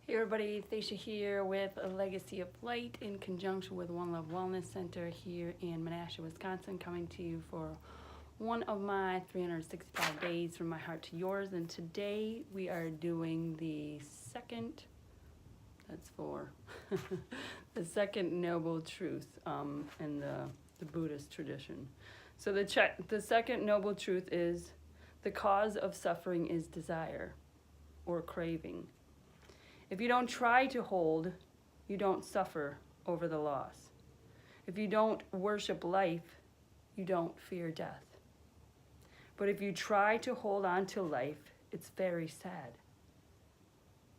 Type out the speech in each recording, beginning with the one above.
Hey everybody, Thacia here with A Legacy of Light in conjunction with One Love Wellness Center here in Menasha, Wisconsin, coming to you for one of my 365 days from my heart to yours. And today we are doing the second, the second noble truth in the Buddhist tradition. So the second noble truth is the cause of suffering is desire or craving. If you don't try to hold, you don't suffer over the loss. If you don't worship life, you don't fear death. But if you try to hold on to life, it's very sad.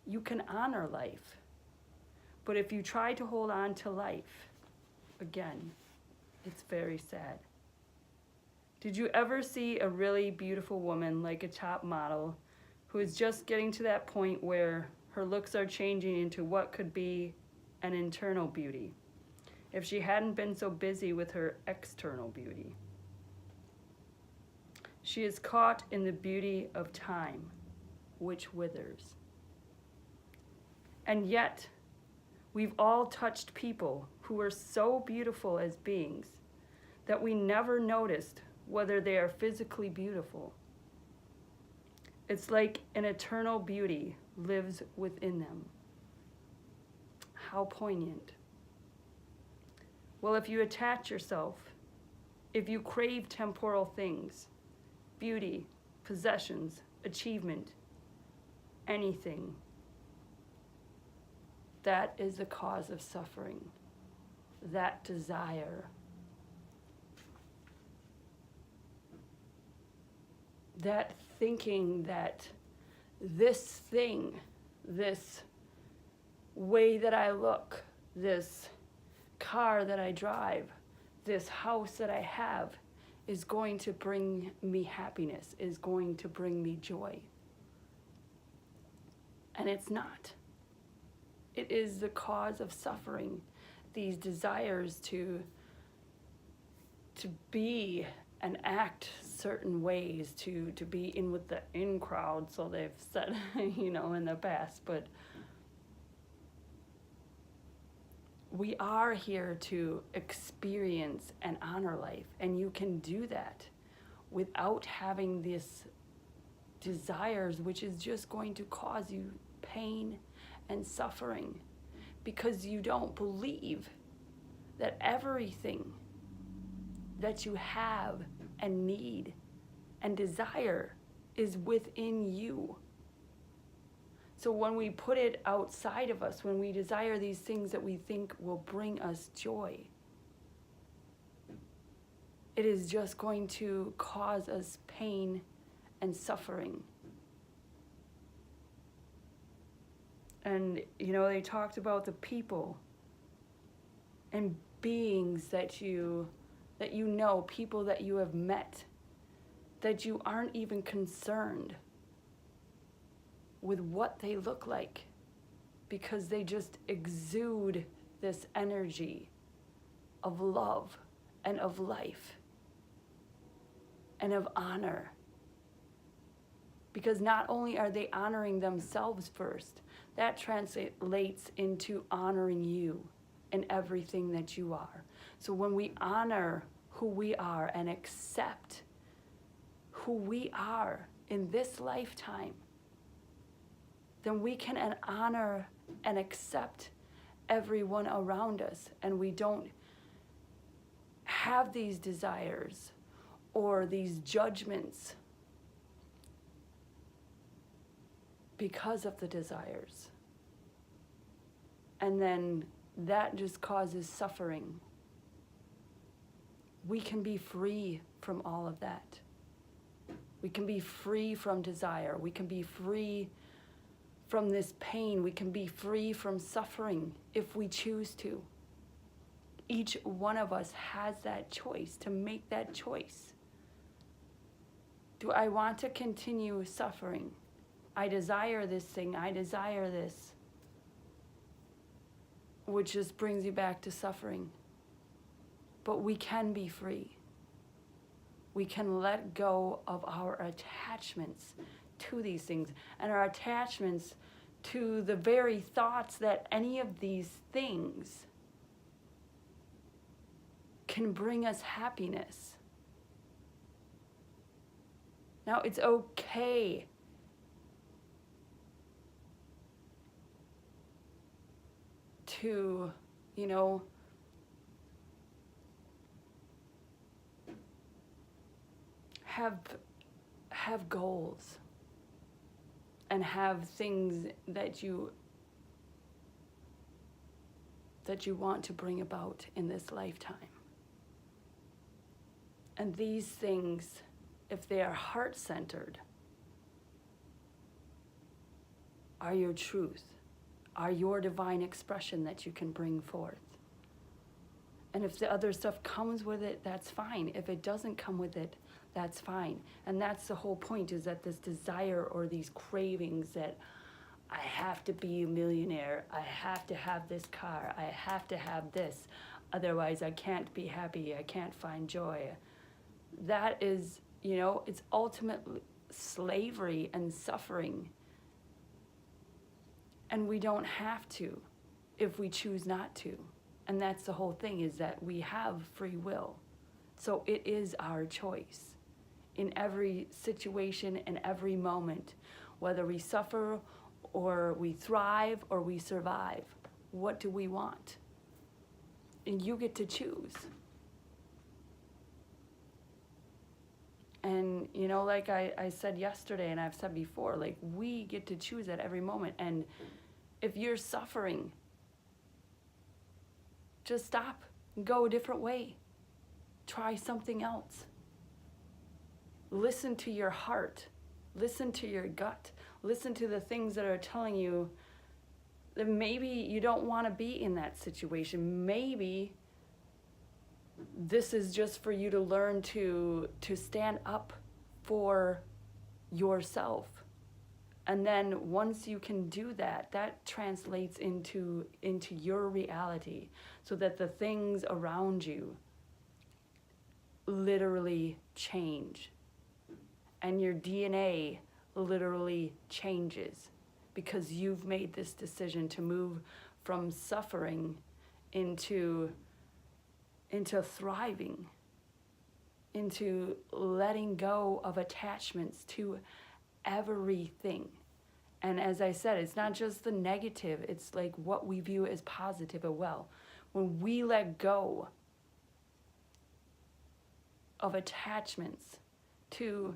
You can honor life. But if you try to hold on to life, again, it's very sad. Did you ever see a really beautiful woman like a top model who is just getting to that point where her looks are changing into what could be an internal beauty if she hadn't been so busy with her external beauty? She is caught in the beauty of time, which withers. And yet, we've all touched people who are so beautiful as beings that we never noticed whether they are physically beautiful. It's like an eternal beauty lives within them. How poignant. Well, if you attach yourself, if you crave temporal things, beauty, possessions, achievement, anything, that is the cause of suffering. That desire. That thinking that this thing, this way that I look, this car that I drive, this house that I have is going to bring me happiness, is going to bring me joy. And it's not. It is the cause of suffering. These desires to be and act certain ways, to be in with the in crowd, so they've said, in the past. But we are here to experience and honor life, and you can do that without having these desires, which is just going to cause you pain and suffering, because you don't believe that everything that you have and need and desire is within you. So when we put it outside of us, when we desire these things that we think will bring us joy, it is just going to cause us pain and suffering. And, they talked about the people and beings that you know, people that you have met, that you aren't even concerned with what they look like, because they just exude this energy of love and of life and of honor. Because not only are they honoring themselves first, that translates into honoring you and everything that you are. So when we honor who we are and accept who we are in this lifetime, then we can honor and accept everyone around us, and we don't have these desires or these judgments because of the desires. And then that just causes suffering. We can be free from all of that. We can be free from desire. We can be free from this pain. We can be free from suffering if we choose to. Each one of us has that choice, to make that choice. Do I want to continue suffering? I desire this thing. I desire this. Which just brings you back to suffering. But we can be free. We can let go of our attachments to these things, and our attachments to the very thoughts that any of these things can bring us happiness. Now, it's okay to, have goals and have things that you want to bring about in this lifetime. And these things, if they are heart-centered, are your truth, are your divine expression that you can bring forth. And if the other stuff comes with it, that's fine. If it doesn't come with it, that's fine. And that's the whole point, is that this desire or these cravings that I have to be a millionaire, I have to have this car, I have to have this, otherwise I can't be happy, I can't find joy. That is, it's ultimately slavery and suffering. And we don't have to if we choose not to. And that's the whole thing, is that we have free will. So it is our choice in every situation, in every moment, whether we suffer or we thrive or we survive. What do we want? And you get to choose. And, like I said yesterday, and I've said before, like, we get to choose at every moment. And if you're suffering, just stop and go a different way. Try something else. Listen to your heart. Listen to your gut. Listen to the things that are telling you that maybe you don't want to be in that situation. Maybe this is just for you to learn to stand up for yourself. And then once you can do that, that translates into your reality, so that the things around you literally change. And your DNA literally changes, because you've made this decision to move from suffering into thriving, into letting go of attachments to everything. And as I said, it's not just the negative, it's like what we view as positive as well. When we let go of attachments to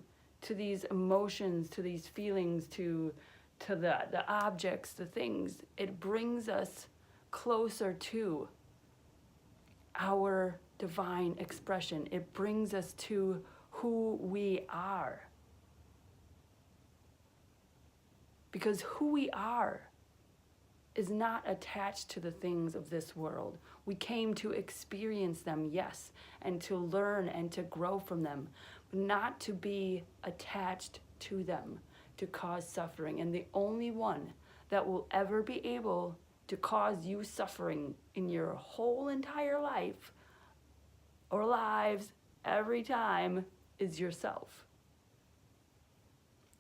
these emotions, to these feelings, to the objects, the things, it brings us closer to our divine expression. It brings us to who we are. Because who we are is not attached to the things of this world. We came to experience them, yes, and to learn and to grow from them, but not to be attached to them, to cause suffering. And the only one that will ever be able to cause you suffering in your whole entire life or lives every time is yourself.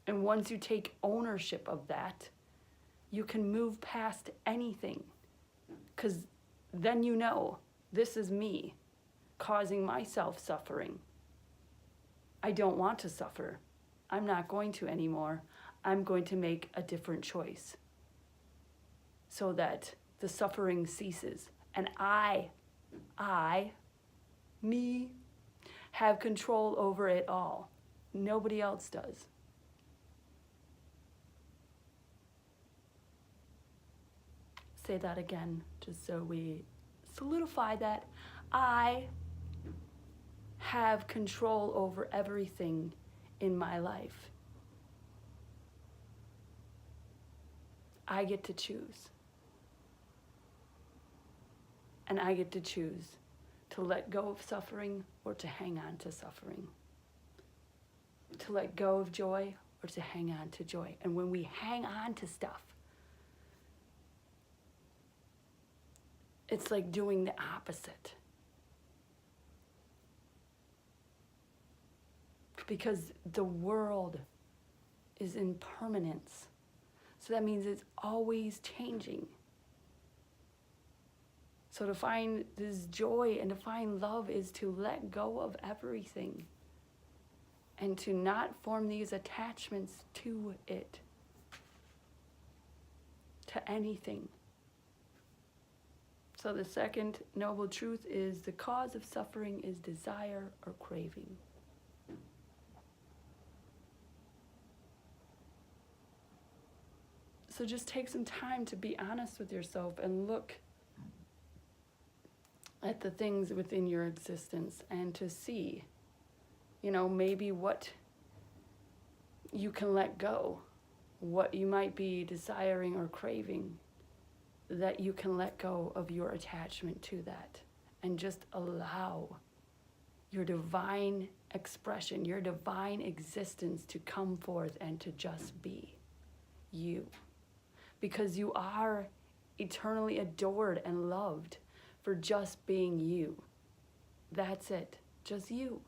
And once you take ownership of that, you can move past anything, because then this is me causing myself suffering. I don't want to suffer. I'm not going to anymore. I'm going to make a different choice so that the suffering ceases. And me, have control over it all. Nobody else does. Say that again, just so we solidify that. I have control over everything in my life. I get to choose. And I get to choose to let go of suffering or to hang on to suffering. To let go of joy or to hang on to joy. And when we hang on to stuff, it's like doing the opposite. Because the world is in permanence. So that means it's always changing. So to find this joy and to find love is to let go of everything and to not form these attachments to it, to anything. So the second noble truth is the cause of suffering is desire or craving. So just take some time to be honest with yourself and look at the things within your existence and to see, maybe what you can let go, what you might be desiring or craving, that you can let go of your attachment to that and just allow your divine expression, your divine existence to come forth and to just be you. Because you are eternally adored and loved for just being you. That's it, just you.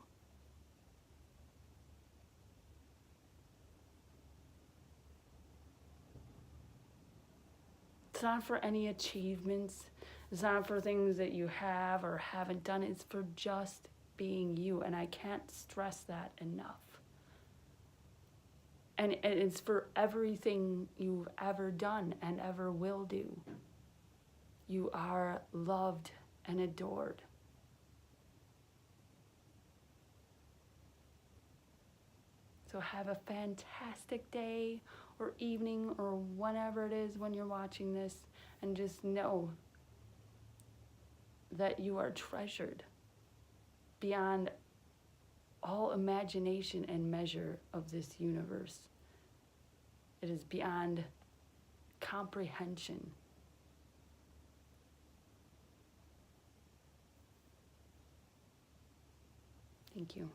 It's not for any achievements. It's not for things that you have or haven't done. It's for just being you. And I can't stress that enough. And it's for everything you've ever done and ever will do. You are loved and adored. So have a fantastic day or evening or whenever it is when you're watching this, and just know that you are treasured beyond all imagination and measure of this universe. It is beyond comprehension. Thank you.